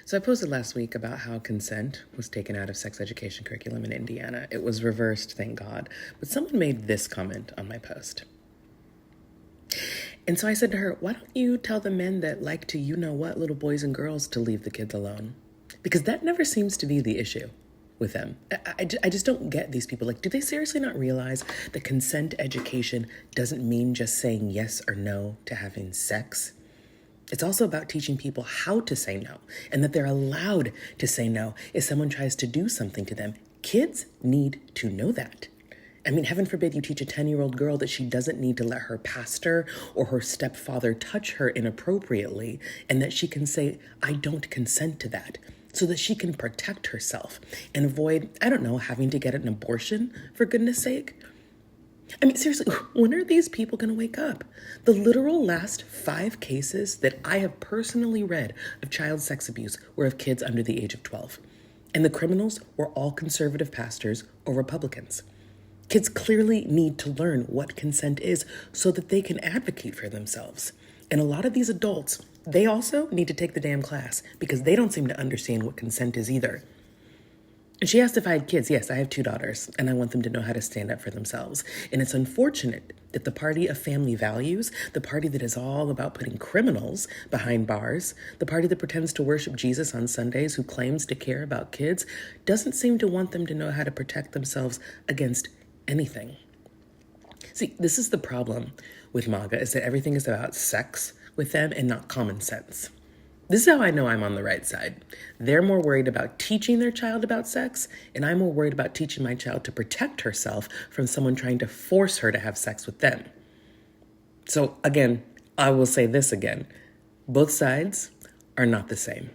So I posted last week about how consent was taken out of sex education curriculum in Indiana. It was reversed, thank God. But someone made this comment on my post. And so I said to her, why don't you tell the men that like to you-know-what little boys and girls to leave the kids alone? Because that never seems to be the issue with them. I just don't get these people. Like, do they seriously not realize that consent education doesn't mean just saying yes or no to having sex? It's also about teaching people how to say no and that they're allowed to say no if someone tries to do something to them. Kids need to know that. I mean, heaven forbid you teach a 10-year-old girl that she doesn't need to let her pastor or her stepfather touch her inappropriately and that she can say, I don't consent to that, so that she can protect herself and avoid, having to get an abortion, for goodness sake. I mean, seriously, when are these people going to wake up? The literal last 5 cases that I have personally read of child sex abuse were of kids under the age of 12. And the criminals were all conservative pastors or Republicans. Kids clearly need to learn what consent is so that they can advocate for themselves. And a lot of these adults, they also need to take the damn class because they don't seem to understand what consent is either. And she asked if I had kids. Yes, I have 2 daughters, and I want them to know how to stand up for themselves. And it's unfortunate that the party of family values, the party that is all about putting criminals behind bars, the party that pretends to worship Jesus on Sundays, who claims to care about kids, doesn't seem to want them to know how to protect themselves against anything. See, this is the problem with MAGA, is that everything is about sex with them and not common sense. This is how I know I'm on the right side. They're more worried about teaching their child about sex, and I'm more worried about teaching my child to protect herself from someone trying to force her to have sex with them. So again, I will say this again. Both sides are not the same.